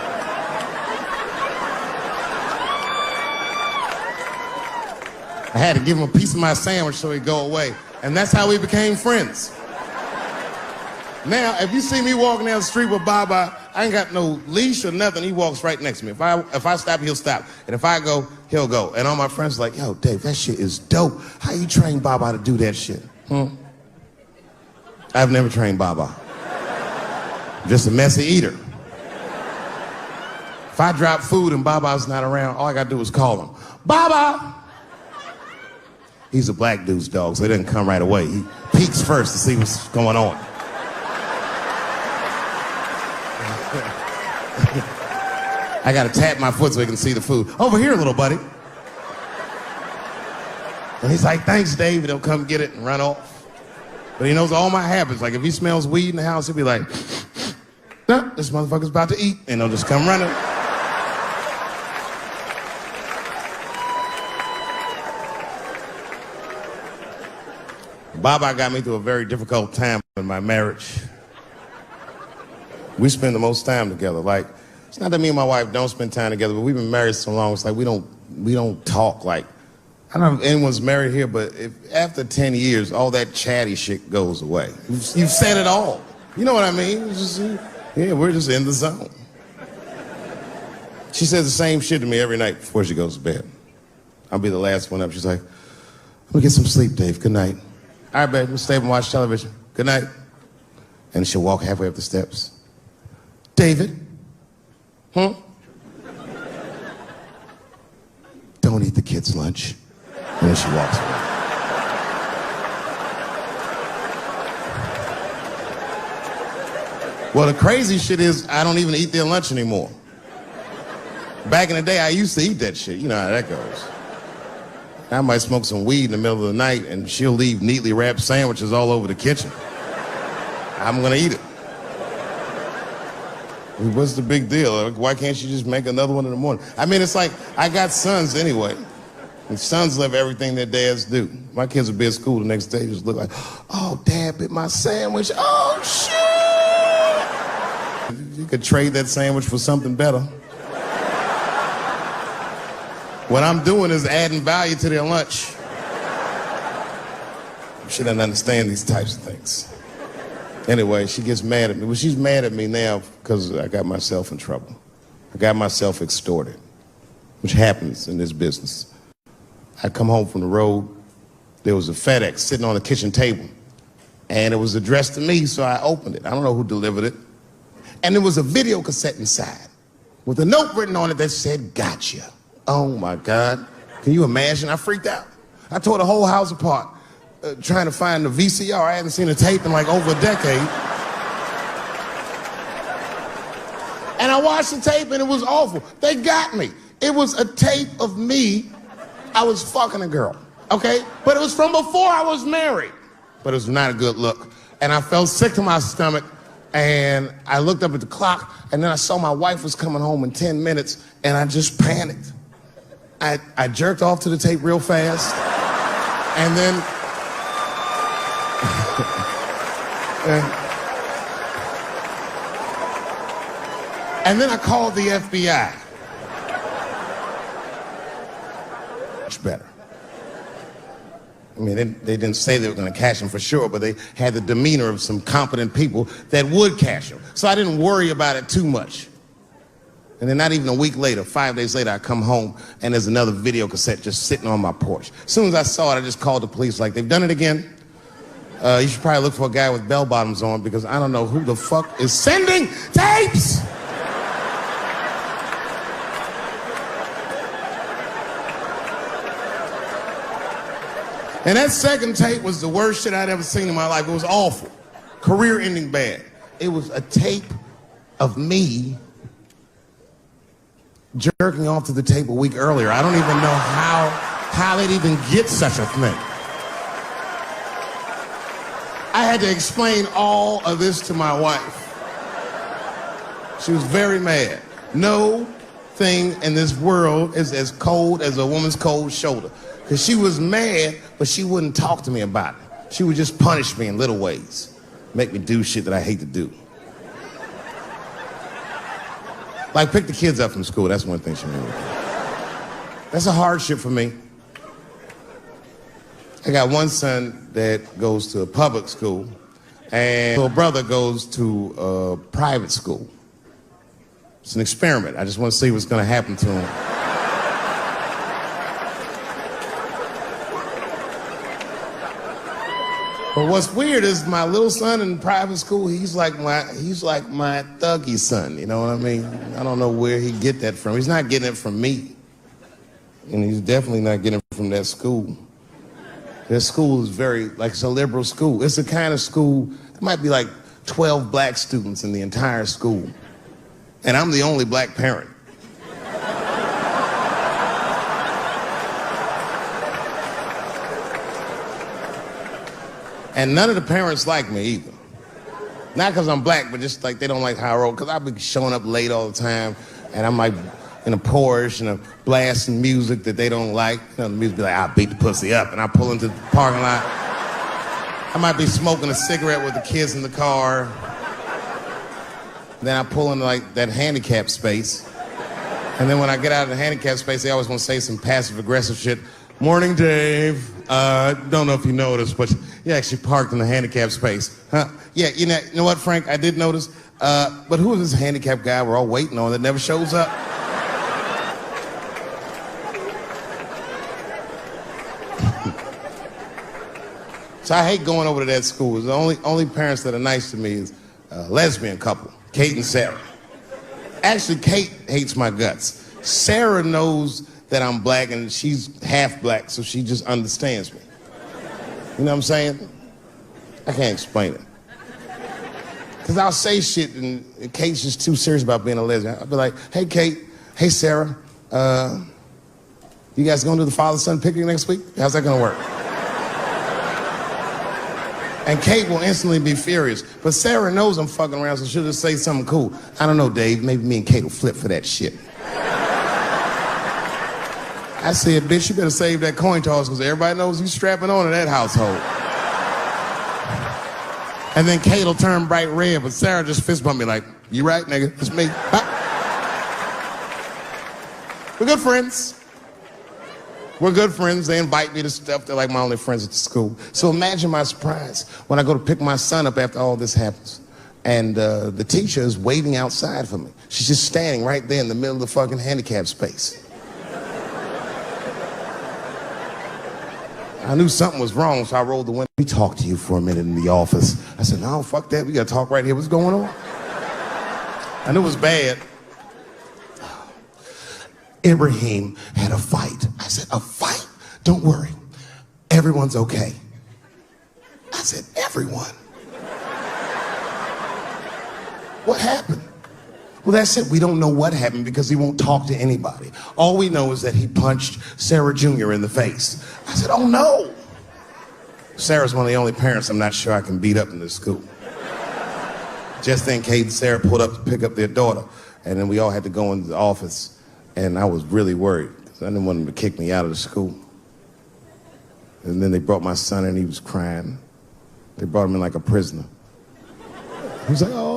I had to give him a piece of my sandwich so he'd go away. And that's how we became friends. Now, if you see me walking down the street with Baba, I ain't got no leash or nothing. He walks right next to me. If I stop, he'll stop. And if I go, he'll go. And all my friends are like, yo, Dave, that shit is dope. How you train Baba to do that shit? I've never trained Baba. I'm just a messy eater. If I drop food and Baba's not around, all I gotta do is call him. Baba! He's a black dude's dog, so he doesn't come right away. He peeks first to see what's going on. I gotta tap my foot so he can see the food. Over here, little buddy. And he's like, thanks, Dave. He'll come get it and run off. But he knows all my habits. Like if he smells weed in the house, he'll be like, nah, this motherfucker's about to eat. And he'll just come running. Baba got me through a very difficult time in my marriage. We spend the most time together. Like, it's not that me and my wife don't spend time together, but we've been married so long, it's like we don't talk like, I don't know if anyone's married here, but if after 10 years, all that chatty shit goes away. You've said it all. You know what I mean? It's just, yeah, we're just in the zone. She says the same shit to me every night before she goes to bed. I'll be the last one up. She's like, I'm gonna get some sleep, Dave. Good night. All right, babe, we'll stay up and watch television. Good night. And she'll walk halfway up the steps. David? Don't eat the kids' lunch. And then she walks away. Well, the crazy shit is I don't even eat their lunch anymore. Back in the day, I used to eat that shit. You know how that goes. I might smoke some weed in the middle of the night and she'll leave neatly wrapped sandwiches all over the kitchen. I'm gonna eat it. What's the big deal? Why can't you just make another one in the morning? I mean, it's like, I got sons anyway. And sons love everything their dads do. My kids would be at school the next day, just look like, oh, Dad bit my sandwich. Oh, shit! You could trade that sandwich for something better. What I'm doing is adding value to their lunch. She doesn't understand these types of things. Anyway, she gets mad at me. Well, she's mad at me now because I got myself in trouble. I got myself extorted, which happens in this business. I come home from the road. There was a FedEx sitting on the kitchen table, and it was addressed to me, so I opened it. I don't know who delivered it. And there was a video cassette inside with a note written on it that said, gotcha. Oh, my God. Can you imagine? I freaked out. I tore the whole house apart. Trying to find the VCR. I hadn't seen a tape in like over a decade. And I watched the tape and it was awful. They got me. It was a tape of me. I was fucking a girl, okay? But it was from before I was married. But it was not a good look. And I felt sick to my stomach and I looked up at the clock and then I saw my wife was coming home in 10 minutes and I just panicked. I jerked off to the tape real fast and then and then I called the FBI. Much better. I mean, they didn't say they were going to catch him for sure, but they had the demeanor of some competent people that would catch him. So I didn't worry about it too much. And then not even a week later, 5 days later, I come home and there's another video cassette just sitting on my porch. As soon as I saw it, I just called the police like, they've done it again. You should probably look for a guy with bell bottoms on because I don't know who the fuck is sending tapes. And that second tape was the worst shit I'd ever seen in my life. It was awful. Career-ending bad. It was a tape of me jerking off to the tape a week earlier. I don't even know how they'd even get such a thing. I had to explain all of this to my wife. She was very mad. No thing in this world is as cold as a woman's cold shoulder. Because she was mad, but she wouldn't talk to me about it. She would just punish me in little ways. Make me do shit that I hate to do. Like pick the kids up from school. That's one thing she made me do. That's a hardship for me. I got one son that goes to a public school, and my brother goes to a private school. It's an experiment. I just want to see what's going to happen to him. But what's weird is my little son in private school, he's like my thuggy son, you know what I mean? I don't know where he get that from. He's not getting it from me. And he's definitely not getting it from that school. That school is very, like, it's a liberal school. It's the kind of school, there might be like 12 black students in the entire school. And I'm the only black parent. And none of the parents like me either. Not because I'm black, but just like they don't like how I roll. Because I've been showing up late all the time, and I'm like in a Porsche and a blasting music that they don't like. You know, the music be like, I'll beat the pussy up. And I pull into the parking lot. I might be smoking a cigarette with the kids in the car. Then I pull into like that handicap space. And then when I get out of the handicap space, they always want to say some passive aggressive shit. Morning, Dave. Don't know if you noticed, but you actually parked in the handicap space. Huh? Yeah, you know what, Frank? I did notice. But who is this handicap guy we're all waiting on that never shows up? So I hate going over to that school. The only parents that are nice to me is a lesbian couple, Kate and Sarah. Actually, Kate hates my guts. Sarah knows that I'm black and she's half black, so she just understands me. You know what I'm saying? I can't explain it. Because I'll say shit and Kate's just too serious about being a lesbian. I'll be like, hey, Kate, hey, Sarah, you guys going to the father-son picnic next week? How's that going to work? And Kate will instantly be furious. But Sarah knows I'm fucking around, so she'll just say something cool. I don't know, Dave, maybe me and Kate will flip for that shit. I said, bitch, you better save that coin toss because everybody knows you strapping on in that household. And then Kate will turn bright red, but Sarah just fist bump me like, you right, nigga? It's me. Huh? We're good friends. We're good friends. They invite me to stuff. They're like my only friends at the school. So imagine my surprise when I go to pick my son up after all this happens. And the teacher is waiting outside for me. She's just standing right there in the middle of the fucking handicap space. I knew something was wrong, so I rolled the window. We talked to you for a minute in the office. I said, no, fuck that. We got to talk right here. What's going on? I knew it was bad. Ibrahim had a fight. I said, a fight? Don't worry. Everyone's okay. I said, everyone? What happened? Well, that's it. We don't know what happened because he won't talk to anybody. All we know is that he punched Sarah Jr. in the face. I said, oh no. Sarah's one of the only parents I'm not sure I can beat up in this school. Just then, Kate and Sarah pulled up to pick up their daughter, and then we all had to go into the office, and I was really worried because I didn't want them to kick me out of the school. And then they brought my son in, he was crying. They brought him in like a prisoner. He was like, oh.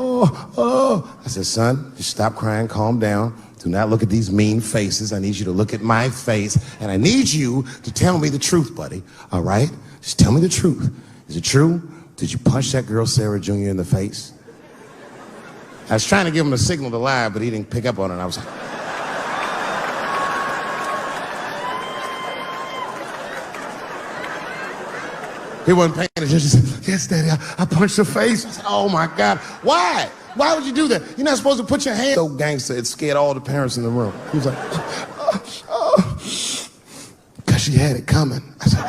I said, son, just stop crying, calm down. Do not look at these mean faces. I need you to look at my face, and I need you to tell me the truth, buddy, all right? Just tell me the truth. Is it true? Did you punch that girl, Sarah Jr., in the face? I was trying to give him a signal to lie, but he didn't pick up on it. I was like, he wasn't paying attention. He said, yes, Daddy, I punched her face. I said, oh my God, why? Why would you do that? You're not supposed to put your hand. So gangster, it scared all the parents in the room. He was like, because she had it coming. I said,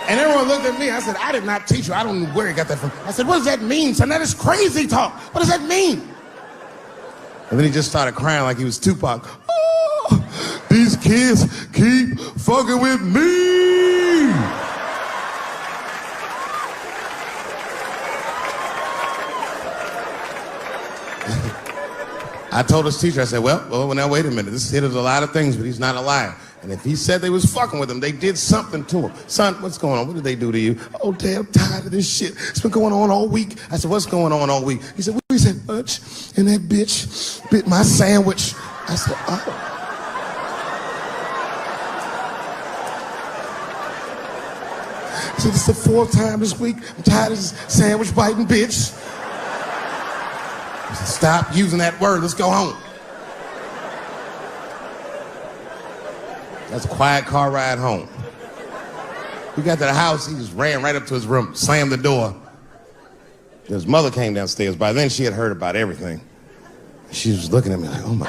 And everyone looked at me. I said, I did not teach you. I don't know where he got that from. I said, what does that mean, son? That is crazy talk. What does that mean? And then he just started crying like he was Tupac. Oh, these kids keep fucking with me. I told his teacher, I said, well, now wait a minute. This kid is a lot of things, but he's not a liar. And if he said they was fucking with him, they did something to him. Son, what's going on? What did they do to you? Oh, damn, I'm tired of this shit. It's been going on all week. I said, what's going on all week? He said, well, we said lunch, and that bitch bit my sandwich. I said, oh. He said, it's the fourth time this week. I'm tired of this sandwich biting bitch. I said, stop using that word. Let's go home. That's a quiet car ride home. We got to the house, he just ran right up to his room, slammed the door. His mother came downstairs. By then, she had heard about everything. She was looking at me like, oh my.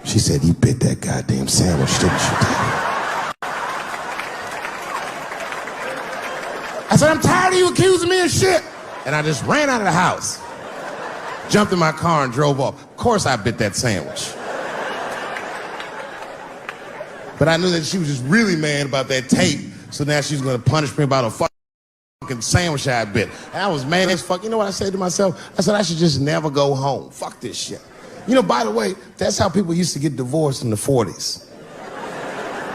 She said, you bit that goddamn sandwich, didn't you, Daddy? I said, I'm tired of you accusing me of shit. And I just ran out of the house, jumped in my car and drove off. Of course I bit that sandwich. But I knew that she was just really mad about that tape, so now she's gonna punish me about a fucking sandwich I bit. And I was mad as fuck. You know what I said to myself? I said, I should just never go home. Fuck this shit. You know, by the way, that's how people used to get divorced in the 40s.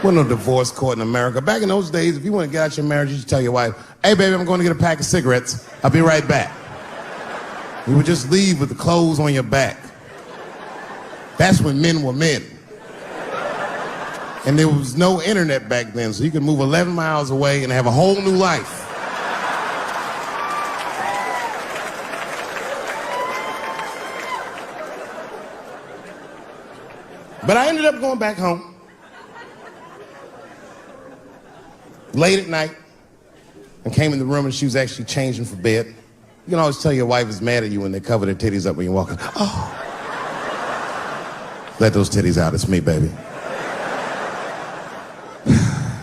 Wasn't no divorce court in America. Back in those days, if you want to get out your marriage, you just tell your wife, hey, baby, I'm going to get a pack of cigarettes. I'll be right back. You would just leave with the clothes on your back. That's when men were men. And there was no internet back then, so you could move 11 miles away and have a whole new life. But I ended up going back home. Late at night, and came in the room and she was actually changing for bed. You can always tell your wife is mad at you when they cover their titties up when you're walking. Oh. Let those titties out, it's me, baby.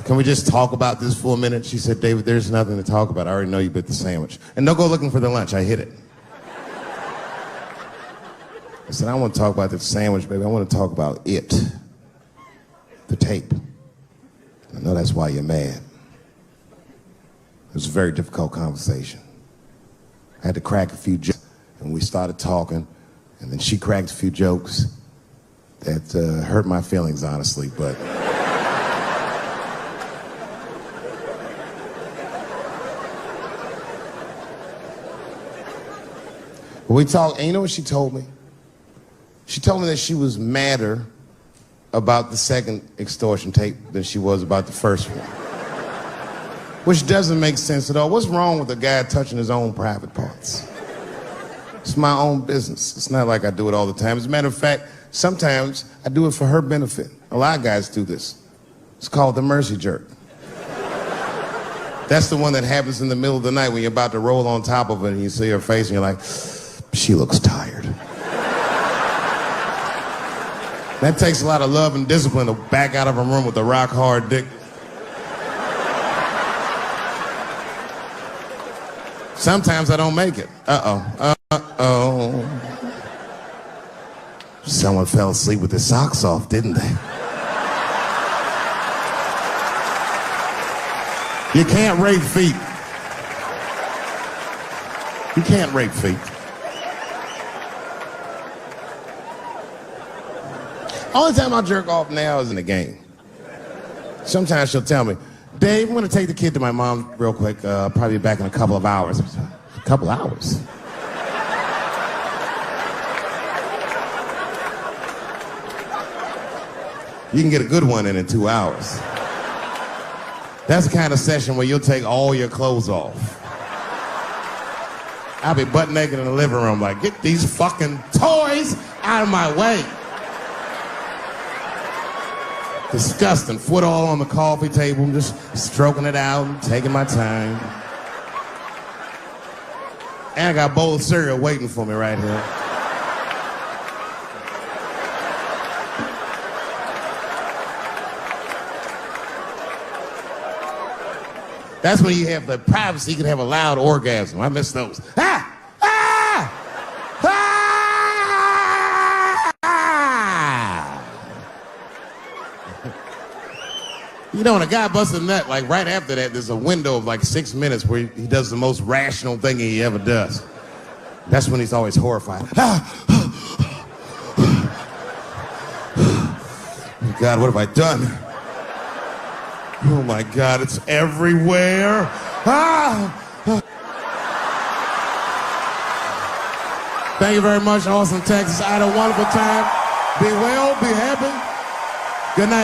Can we just talk about this for a minute? She said, David, there's nothing to talk about. I already know you bit the sandwich. And don't go looking for the lunch, I hid it. I said, I don't want to talk about the sandwich, baby. I want to talk about it. The tape. I know that's why you're mad. It was a very difficult conversation. I had to crack a few jokes, and we started talking, and then she cracked a few jokes that hurt my feelings, honestly, but... We talked, and you know what she told me? She told me that she was madder about the second extortion tape than she was about the first one. Which doesn't make sense at all. What's wrong with a guy touching his own private parts? It's my own business. It's not like I do it all the time. As a matter of fact, sometimes I do it for her benefit. A lot of guys do this. It's called the mercy jerk. That's the one that happens in the middle of the night when you're about to roll on top of it and you see her face and you're like, she looks tired. That takes a lot of love and discipline to back out of a room with a rock hard dick. Sometimes I don't make it. Uh-oh. Someone fell asleep with their socks off, didn't they? You can't rape feet. You can't rape feet. Only time I jerk off now is in the game. Sometimes she'll tell me, Dave, I'm going to take the kid to my mom real quick. Probably back in a couple of hours. A couple hours? You can get a good one in 2 hours. That's the kind of session where you'll take all your clothes off. I'll be butt naked in the living room like, get these fucking toys out of my way. Disgusting. Foot all on the coffee table, just stroking it out, taking my time. And I got a bowl of cereal waiting for me right here. That's when you have the privacy, you can have a loud orgasm. I miss those. Ah! Ah! Ah! You know, when a guy busts a nut, like right after that, there's a window of like 6 minutes where he does the most rational thing he ever does. That's when he's always horrified. Ah! Oh God, what have I done? Oh my God, it's everywhere. Ah! Thank you very much, Austin, Texas. I had a wonderful time. Be well, be happy. Good night.